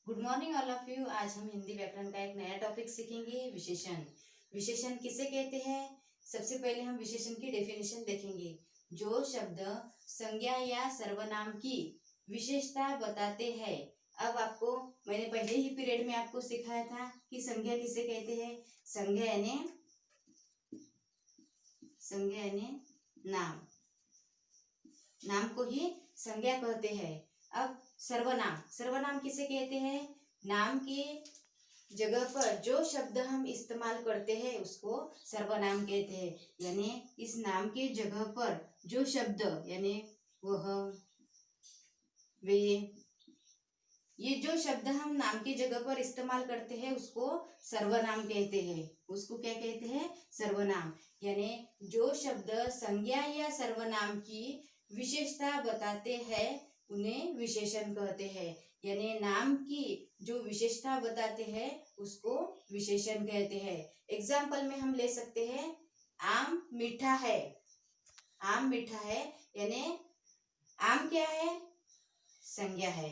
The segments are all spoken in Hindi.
Good morning all of you. आज हम हिंदी व्याकरण का एक नया टॉपिक सीखेंगे, विशेषण। विशेषण किसे कहते हैं? सबसे पहले हम विशेषण की डेफिनेशन देखेंगे। जो शब्द संज्ञा या सर्वनाम की विशेषता बताते हैं। अब आपको मैंने पहले ही पीरियड में आपको सिखाया था कि संज्ञा किसे कहते हैं। संज्ञा यानी नाम, नाम को ही संज्ञा कहते हैं। अब सर्वनाम किसे कहते हैं? नाम की जगह पर जो शब्द हम इस्तेमाल करते हैं उसको सर्वनाम कहते हैं। यानी इस नाम के जगह पर जो शब्द यानी वह, वे, ये जो शब्द हम नाम की जगह पर इस्तेमाल करते हैं उसको सर्वनाम कहते हैं। उसको क्या कहते हैं? सर्वनाम। यानी जो शब्द संज्ञा या सर्वनाम की विशेषता बताते हैं उन्हें विशेषण कहते हैं। यानी नाम की जो विशेषता बताते हैं उसको विशेषण कहते हैं। एग्जाम्पल में हम ले सकते हैं, आम मीठा है। आम मीठा है यानी आम क्या है? संज्ञा है।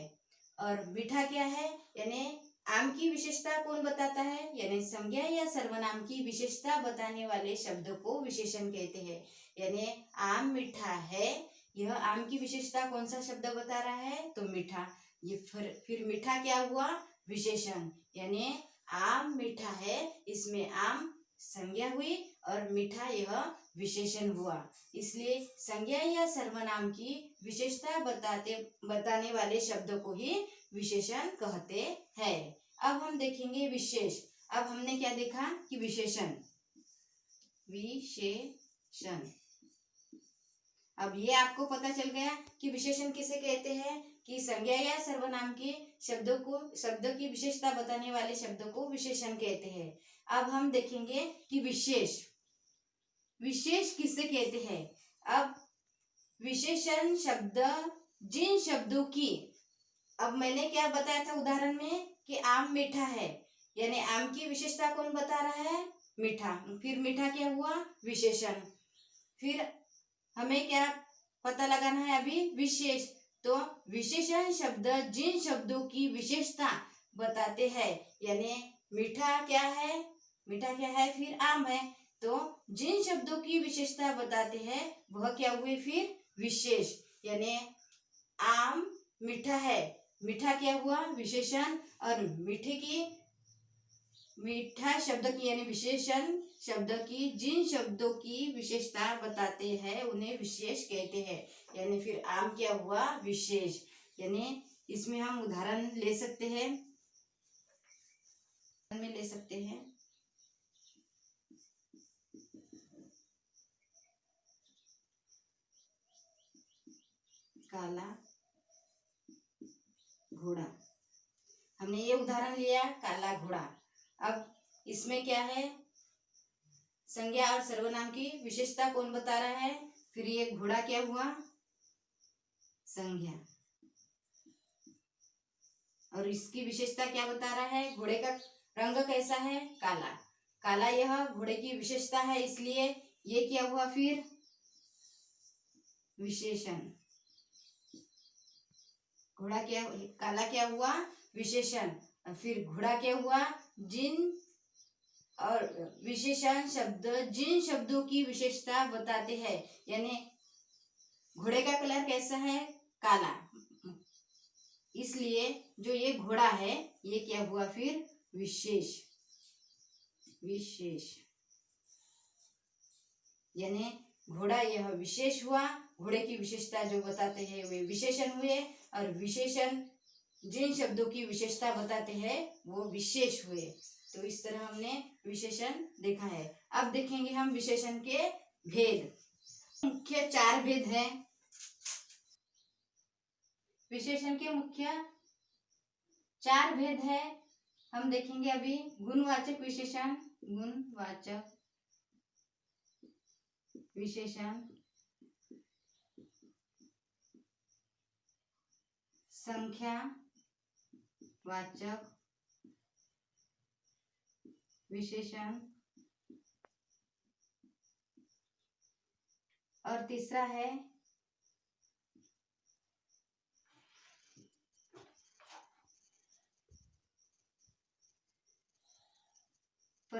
और मीठा क्या है? यानी आम की विशेषता कौन बताता है? यानी संज्ञा या सर्वनाम की विशेषता बताने वाले शब्द को विशेषण कहते हैं। यानी आम मीठा है, यह आम की विशेषता कौन सा शब्द बता रहा है? तो मीठा। ये फिर मीठा क्या हुआ? विशेषण। यानी आम मीठा है, इसमें आम संज्ञा हुई और मीठा यह विशेषण हुआ। इसलिए संज्ञा या सर्वनाम की विशेषता बताने वाले शब्द को ही विशेषण कहते हैं। अब हम देखेंगे विशेष। अब हमने क्या देखा कि विशेषण। अब ये आपको पता चल गया कि विशेषण किसे कहते हैं, कि संज्ञा या सर्वनाम के शब्द की विशेषता बताने वाले शब्द को विशेषण कहते हैं। अब हम देखेंगे कि विशेष किसे कहते हैं। अब विशेषण शब्द जिन शब्दों की, अब मैंने क्या बताया था उदाहरण में कि आम मीठा है, यानी आम की विशेषता कौन बता रहा है? मीठा। फिर मीठा क्या हुआ? विशेषण। फिर हमें क्या पता लगाना है अभी? विशेष। तो विशेषण शब्द जिन शब्दों की विशेषता बताते हैं, यानी मीठा क्या है? फिर आम है। तो जिन शब्दों की विशेषता बताते हैं वह क्या हुए? फिर विशेष। यानी आम मीठा है, मीठा क्या हुआ? विशेषण। और मीठा शब्द की यानी विशेषण शब्द की जिन शब्दों की विशेषता बताते हैं उन्हें विशेष कहते हैं। यानी फिर आम क्या हुआ? विशेष। यानी इसमें हम उदाहरण ले सकते हैं, काला घोड़ा। हमने ये उदाहरण लिया, काला घोड़ा। अब इसमें क्या है? संज्ञा और सर्वनाम की विशेषता कौन बता रहा है? फिर ये घोड़ा क्या हुआ? संज्ञा। और इसकी विशेषता क्या बता रहा है? घोड़े का रंग कैसा है? काला। काला यह घोड़े की विशेषता है, इसलिए ये क्या हुआ? फिर विशेषण। घोड़ा क्या, काला क्या हुआ? विशेषण। फिर घोड़ा क्या हुआ? जिन और विशेषण शब्द जिन शब्दों की विशेषता बताते हैं, यानी घोड़े का कलर कैसा है? काला। इसलिए जो ये घोड़ा है ये क्या हुआ? फिर विशेष। यानी घोड़ा यह विशेष हुआ। घोड़े की विशेषता जो बताते हैं वे विशेषण हुए, और विशेषण जिन शब्दों की विशेषता बताते हैं वो विशेष हुए। तो इस तरह हमने विशेषण देखा है। अब देखेंगे हम विशेषण के भेद। मुख्य 4 भेद हैं। विशेषण के मुख्य 4 भेद है। हम देखेंगे अभी। गुणवाचक विशेषण, संख्यावाचक विशेषण, और तीसरा है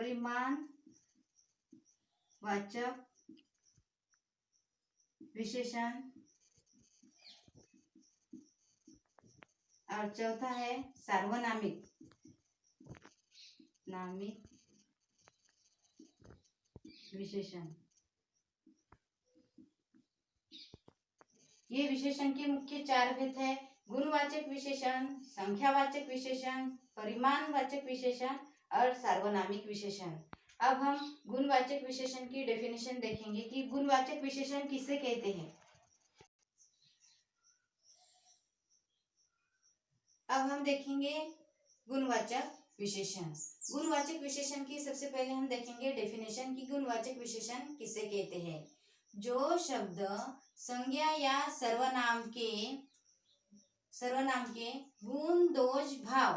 परिमाणवाचक विशेषण। और चौथा है सार्वनामिक विशेषण। ये विशेषण के मुख्य 4 भेद है: गुणवाचक विशेषण, संख्यावाचक विशेषण, परिमाणवाचक विशेषण और सार्वनामिक विशेषण। अब हम गुणवाचक विशेषण की डेफिनेशन देखेंगे कि गुणवाचक विशेषण किसे कहते हैं। अब हम देखेंगे गुणवाचक विशेषण। गुणवाचक विशेषण की सबसे पहले हम देखेंगे डेफिनेशन की गुणवाचक विशेषण किसे कहते हैं। जो शब्द संज्ञा या सर्वनाम के गुण दोष भाव,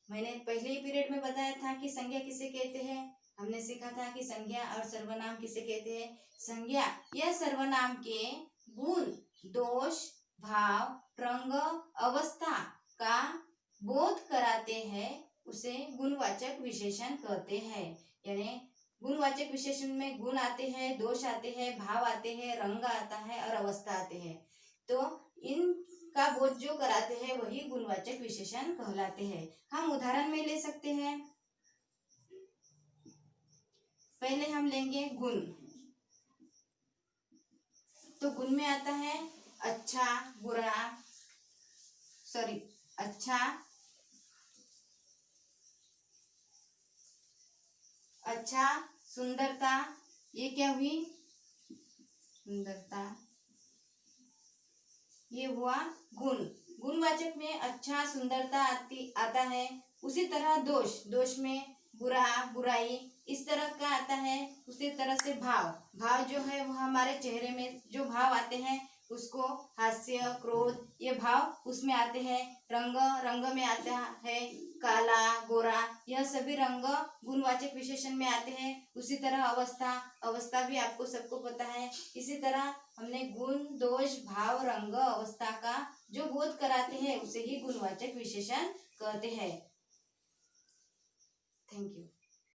मैंने पहले ही पीरियड में बताया था कि संज्ञा किसे कहते हैं। हमने सीखा था कि संज्ञा और सर्वनाम किसे कहते हैं। संज्ञा या सर्वनाम के गुण दोष भाव रंग अवस्था का बोध कराते हैं उसे गुणवाचक विशेषण कहते हैं। यानी गुणवाचक विशेषण में गुण आते हैं, दोष आते हैं, भाव आते हैं, रंग आता है और अवस्था आते हैं। तो इनका बोध जो कराते हैं वही गुणवाचक विशेषण कहलाते हैं। हम उदाहरण में ले सकते हैं। पहले हम लेंगे गुण। तो गुण में आता है अच्छा, अच्छा, सुंदरता। ये क्या हुई? सुंदरता। ये हुआ गुण। गुणवाचक में अच्छा, सुंदरता आता है। उसी तरह दोष में बुरा, बुराई, इस तरह का आता है। उसी तरह से भाव जो है वो हमारे चेहरे में जो भाव आते हैं उसको हास्य, क्रोध, ये भाव उसमें आते हैं। रंग में आता है काला, गोरा, यह सभी रंग गुणवाचक विशेषण में आते हैं। उसी तरह अवस्था भी आपको सबको पता है। इसी तरह हमने गुण, दोष, भाव, रंग, अवस्था का जो बोध कराते हैं उसे ही गुणवाचक विशेषण कहते हैं। Thank you.